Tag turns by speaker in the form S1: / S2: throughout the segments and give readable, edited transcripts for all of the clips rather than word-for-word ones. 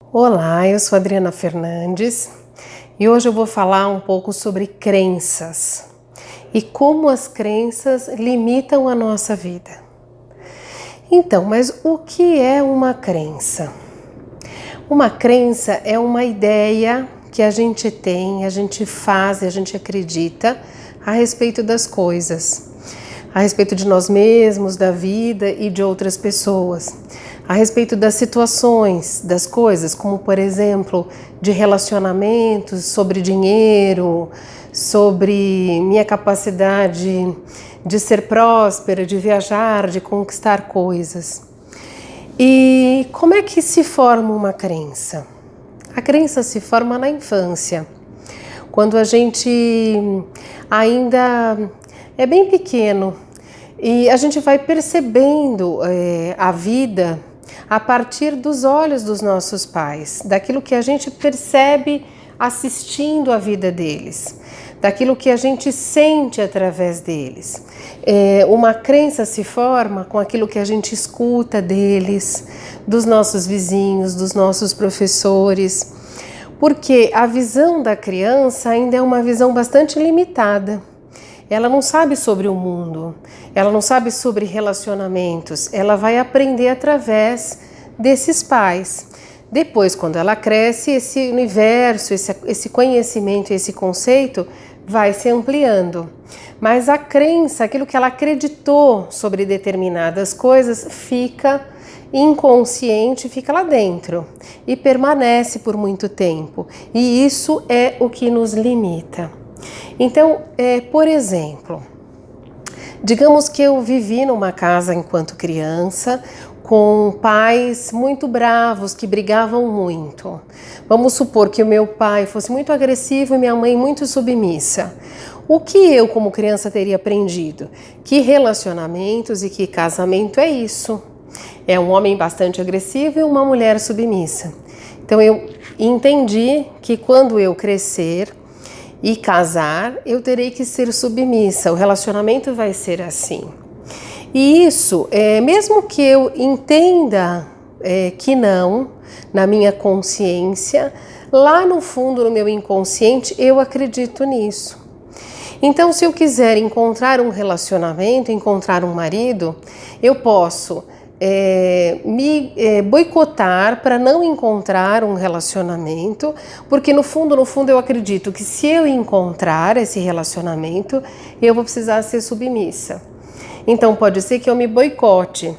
S1: Olá, eu sou Adriana Fernandes e hoje eu vou falar um pouco sobre crenças e como as crenças limitam a nossa vida. Então, mas o que é uma crença? Uma crença é uma ideia que a gente tem, a gente faz e a gente acredita a respeito das coisas, a respeito de nós mesmos, da vida e de outras pessoas, a respeito das situações, das coisas, como por exemplo, de relacionamentos, sobre dinheiro, sobre minha capacidade de ser próspera, de viajar, de conquistar coisas. E como é que se forma uma crença? A crença se forma na infância, quando a gente ainda é bem pequeno e a gente vai percebendo a vida a partir dos olhos dos nossos pais, daquilo que a gente percebe assistindo a vida deles, daquilo que a gente sente através deles. Uma crença se forma com aquilo que a gente escuta deles, dos nossos vizinhos, dos nossos professores, porque a visão da criança ainda é uma visão bastante limitada. Ela não sabe sobre o mundo, ela não sabe sobre relacionamentos, ela vai aprender através desses pais. Depois, quando ela cresce, esse universo, esse conhecimento, esse conceito vai se ampliando. Mas a crença, aquilo que ela acreditou sobre determinadas coisas, fica inconsciente, fica lá dentro e permanece por muito tempo. E isso é o que nos limita. Então, por exemplo, digamos que eu vivi numa casa enquanto criança com pais muito bravos que brigavam muito. Vamos supor que o meu pai fosse muito agressivo e minha mãe muito submissa. O que eu, como criança, teria aprendido? Que relacionamentos e que casamento é isso? É um homem bastante agressivo e uma mulher submissa. Então eu entendi que quando eu crescer e casar, eu terei que ser submissa, o relacionamento vai ser assim. E isso, mesmo que eu entenda que não, na minha consciência, lá no fundo, no meu inconsciente, eu acredito nisso. Então, se eu quiser encontrar um relacionamento, encontrar um marido, eu posso me boicotar para não encontrar um relacionamento, porque no fundo eu acredito que se eu encontrar esse relacionamento, eu vou precisar ser submissa. Então pode ser que eu me boicote,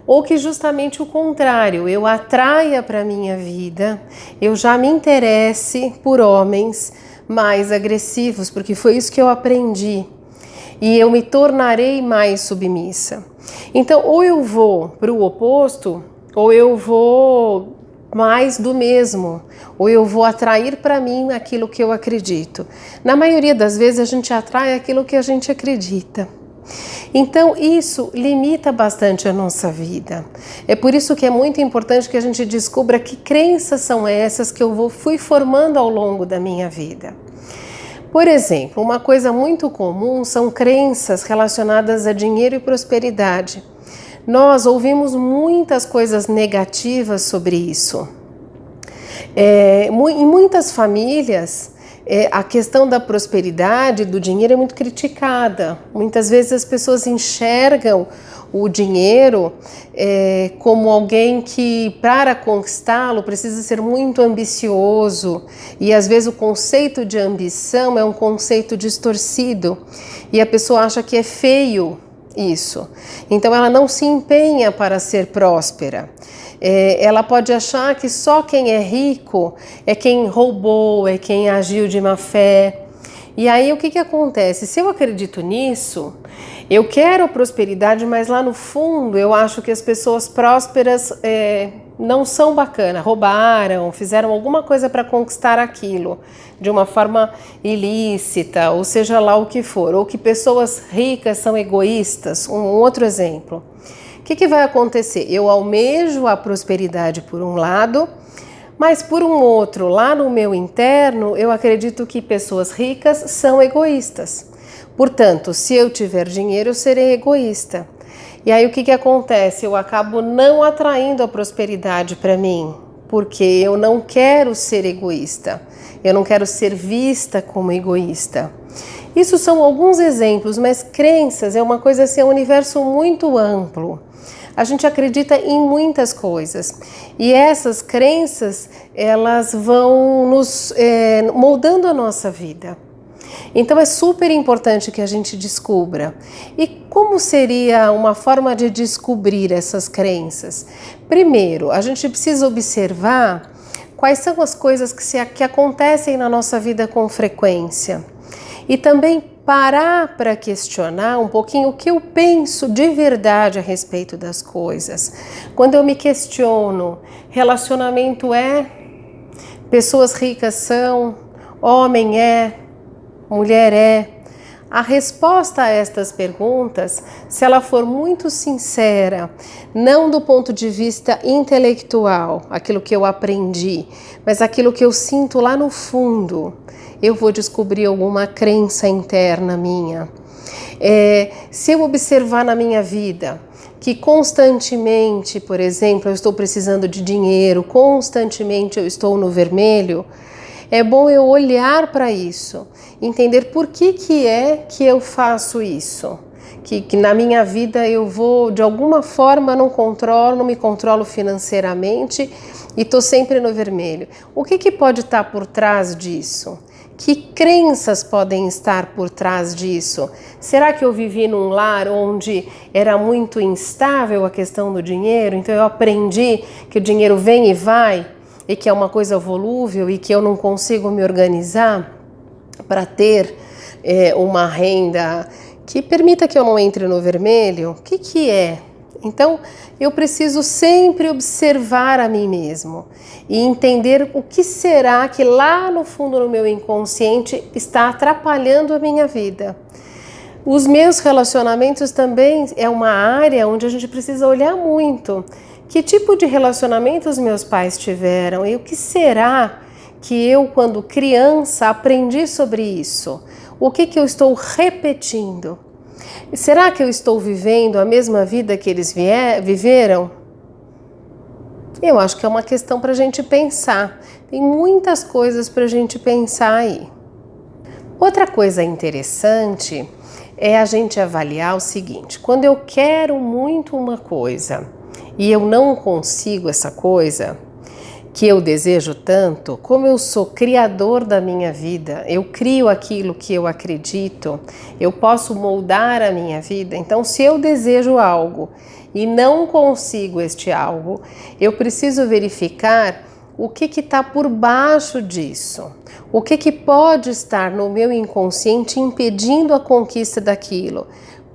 S1: ou que justamente o contrário, eu atraia para a minha vida, eu já me interesse por homens mais agressivos, porque foi isso que eu aprendi, e eu me tornarei mais submissa. Então, ou eu vou para o oposto, ou eu vou mais do mesmo, ou eu vou atrair para mim aquilo que eu acredito. Na maioria das vezes, a gente atrai aquilo que a gente acredita. Então, isso limita bastante a nossa vida. É por isso que é muito importante que a gente descubra que crenças são essas que eu fui formando ao longo da minha vida. Por exemplo, uma coisa muito comum são crenças relacionadas a dinheiro e prosperidade. Nós ouvimos muitas coisas negativas sobre isso. Em muitas famílias, a questão da prosperidade, do dinheiro é muito criticada. Muitas vezes as pessoas enxergam o dinheiro como alguém que, para conquistá-lo, precisa ser muito ambicioso. E às vezes o conceito de ambição é um conceito distorcido. E a pessoa acha que é feio isso. Então ela não se empenha para ser próspera. Ela pode achar que só quem é rico é quem roubou, é quem agiu de má fé. E aí o que acontece? Se eu acredito nisso, eu quero a prosperidade, mas lá no fundo eu acho que as pessoas prósperas não são bacanas, roubaram, fizeram alguma coisa para conquistar aquilo de uma forma ilícita, ou seja lá o que for, ou que pessoas ricas são egoístas. Um outro exemplo. O que vai acontecer? Eu almejo a prosperidade por um lado, mas por um outro, lá no meu interno, eu acredito que pessoas ricas são egoístas. Portanto, se eu tiver dinheiro, eu serei egoísta. E aí o que acontece? Eu acabo não atraindo a prosperidade para mim. porque eu não quero ser egoísta, eu não quero ser vista como egoísta. Isso são alguns exemplos, mas crenças é uma coisa assim, é um universo muito amplo. A gente acredita em muitas coisas e essas crenças, elas vão nos moldando a nossa vida. Então é super importante que a gente descubra. E como seria uma forma de descobrir essas crenças? Primeiro, a gente precisa observar quais são as coisas que acontecem na nossa vida com frequência. E também parar para questionar um pouquinho o que eu penso de verdade a respeito das coisas. Quando eu me questiono, relacionamento é, pessoas ricas são, homem é, mulher é. A resposta a estas perguntas, se ela for muito sincera, não do ponto de vista intelectual, aquilo que eu aprendi, mas aquilo que eu sinto lá no fundo, eu vou descobrir alguma crença interna minha. Se eu observar na minha vida que constantemente, por exemplo, eu estou precisando de dinheiro, constantemente eu estou no vermelho, é bom eu olhar para isso, entender por que é que eu faço isso. Que na minha vida eu vou, de alguma forma, não me controlo financeiramente e estou sempre no vermelho. O que pode estar por trás disso? Que crenças podem estar por trás disso? Será que eu vivi num lar onde era muito instável a questão do dinheiro? Então eu aprendi que o dinheiro vem e vai e que é uma coisa volúvel e que eu não consigo me organizar para ter uma renda que permita que eu não entre no vermelho? O que é? Então, eu preciso sempre observar a mim mesmo e entender o que será que lá no fundo no meu inconsciente está atrapalhando a minha vida. Os meus relacionamentos também é uma área onde a gente precisa olhar muito. Que tipo de relacionamento os meus pais tiveram e o que será que eu, quando criança, aprendi sobre isso? O que eu estou repetindo? Será que eu estou vivendo a mesma vida que eles viveram? Eu acho que é uma questão para a gente pensar. Tem muitas coisas para a gente pensar aí. Outra coisa interessante é a gente avaliar o seguinte: quando eu quero muito uma coisa e eu não consigo essa coisa que eu desejo tanto, como eu sou criador da minha vida, eu crio aquilo que eu acredito, eu posso moldar a minha vida. Então, se eu desejo algo e não consigo este algo, eu preciso verificar o que está por baixo disso, o que pode estar no meu inconsciente impedindo a conquista daquilo.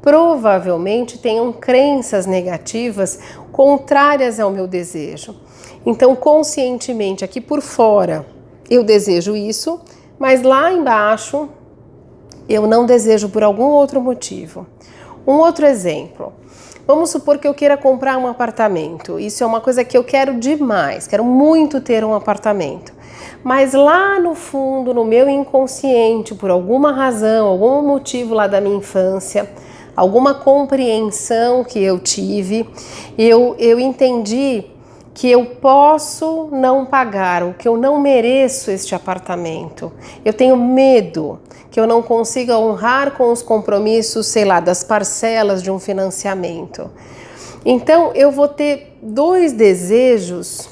S1: Provavelmente tenham crenças negativas contrárias ao meu desejo. Então, conscientemente, aqui por fora, eu desejo isso, mas lá embaixo eu não desejo por algum outro motivo. Um outro exemplo. Vamos supor que eu queira comprar um apartamento. Isso é uma coisa que eu quero demais, quero muito ter um apartamento. Mas lá no fundo, no meu inconsciente, por alguma razão, algum motivo lá da minha infância, alguma compreensão que eu tive, eu entendi que eu posso não pagar, ou que eu não mereço este apartamento. Eu tenho medo que eu não consiga honrar com os compromissos, sei lá, das parcelas de um financiamento. Então, eu vou ter dois desejos,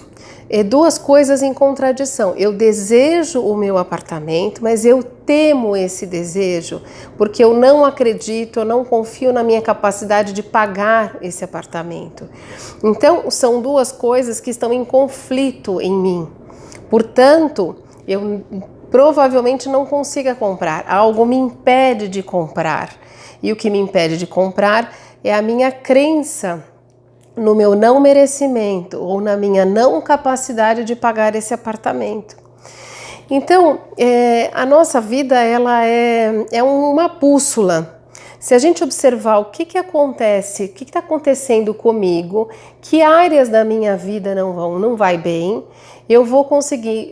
S1: duas coisas em contradição. Eu desejo o meu apartamento, mas eu temo esse desejo, porque eu não acredito, eu não confio na minha capacidade de pagar esse apartamento. Então, são duas coisas que estão em conflito em mim. Portanto, eu provavelmente não consiga comprar. Algo me impede de comprar. E o que me impede de comprar é a minha crença no meu não merecimento ou na minha não capacidade de pagar esse apartamento. Então, a nossa vida ela é uma bússola. Se a gente observar o que acontece, o que está acontecendo comigo, que áreas da minha vida não vai bem, eu vou conseguir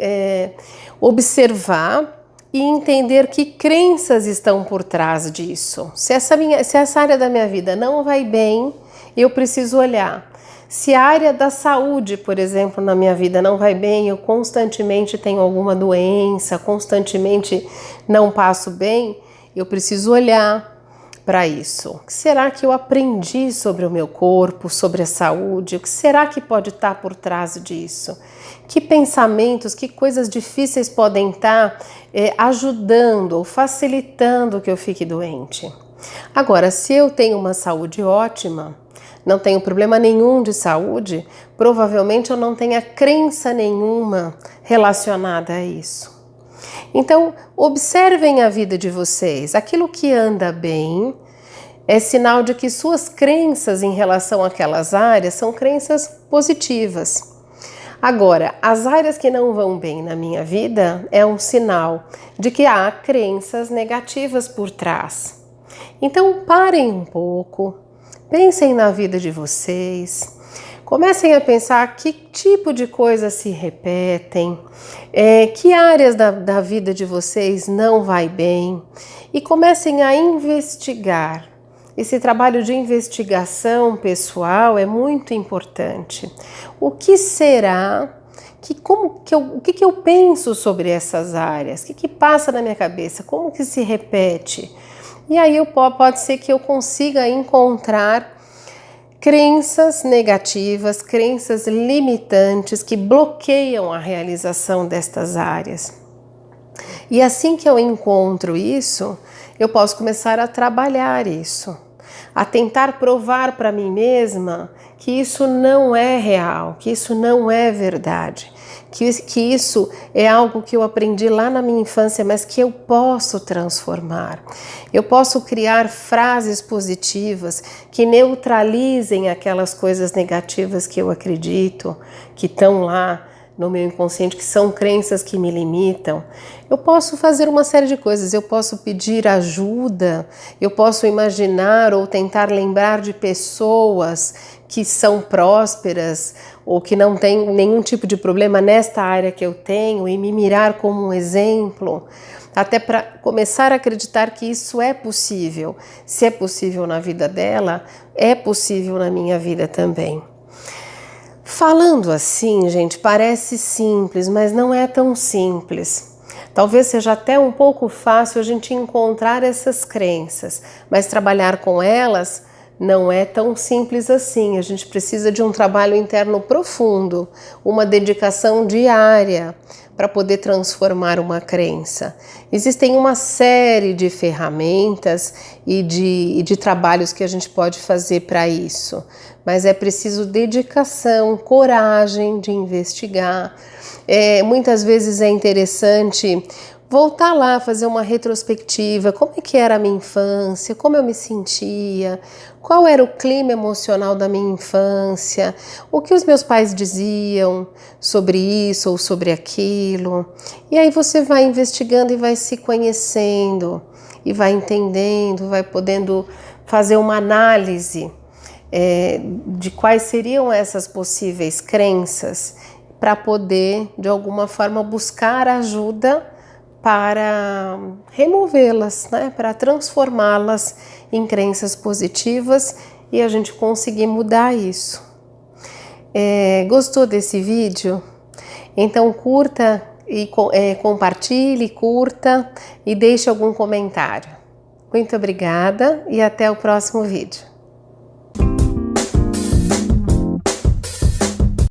S1: observar e entender que crenças estão por trás disso. Se essa área da minha vida não vai bem, eu preciso olhar. Se a área da saúde, por exemplo, na minha vida não vai bem, eu constantemente tenho alguma doença, constantemente não passo bem, eu preciso olhar para isso. O que será que eu aprendi sobre o meu corpo, sobre a saúde? O que será que pode estar por trás disso? Que pensamentos, que coisas difíceis podem estar ajudando ou facilitando que eu fique doente? Agora, se eu tenho uma saúde ótima, não tenho problema nenhum de saúde, provavelmente eu não tenha crença nenhuma relacionada a isso. Então, observem a vida de vocês. Aquilo que anda bem é sinal de que suas crenças em relação àquelas áreas são crenças positivas. Agora, as áreas que não vão bem na minha vida é um sinal de que há crenças negativas por trás. Então, parem um pouco, pensem na vida de vocês. Comecem a pensar que tipo de coisas se repetem, que áreas da vida de vocês não vai bem e comecem a investigar. Esse trabalho de investigação pessoal é muito importante. O que será? O que eu penso sobre essas áreas? O que passa na minha cabeça? Como que se repete? E aí pode ser que eu consiga encontrar crenças negativas, crenças limitantes que bloqueiam a realização destas áreas. E assim que eu encontro isso, eu posso começar a trabalhar isso, a tentar provar para mim mesma que isso não é real, que isso não é verdade, que isso é algo que eu aprendi lá na minha infância, mas que eu posso transformar. Eu posso criar frases positivas que neutralizem aquelas coisas negativas que eu acredito, que estão lá no meu inconsciente, que são crenças que me limitam. Eu posso fazer uma série de coisas, eu posso pedir ajuda, eu posso imaginar ou tentar lembrar de pessoas que são prósperas ou que não têm nenhum tipo de problema nesta área que eu tenho e me mirar como um exemplo, até para começar a acreditar que isso é possível. Se é possível na vida dela, é possível na minha vida também. Falando assim, gente, parece simples, mas não é tão simples. Talvez seja até um pouco fácil a gente encontrar essas crenças, mas trabalhar com elas não é tão simples assim. A gente precisa de um trabalho interno profundo, uma dedicação diária para poder transformar uma crença. Existem uma série de ferramentas e de trabalhos que a gente pode fazer para isso, mas é preciso dedicação, coragem de investigar. Muitas vezes é interessante voltar lá, fazer uma retrospectiva, como é que era a minha infância, como eu me sentia, qual era o clima emocional da minha infância, o que os meus pais diziam sobre isso ou sobre aquilo. E aí você vai investigando e vai se conhecendo, e vai entendendo, vai podendo fazer uma análise de quais seriam essas possíveis crenças para poder, de alguma forma, buscar ajuda para removê-las, né? Para transformá-las em crenças positivas e a gente conseguir mudar isso. Gostou desse vídeo? Então curta e compartilhe, curta e deixe algum comentário. Muito obrigada e até o próximo vídeo.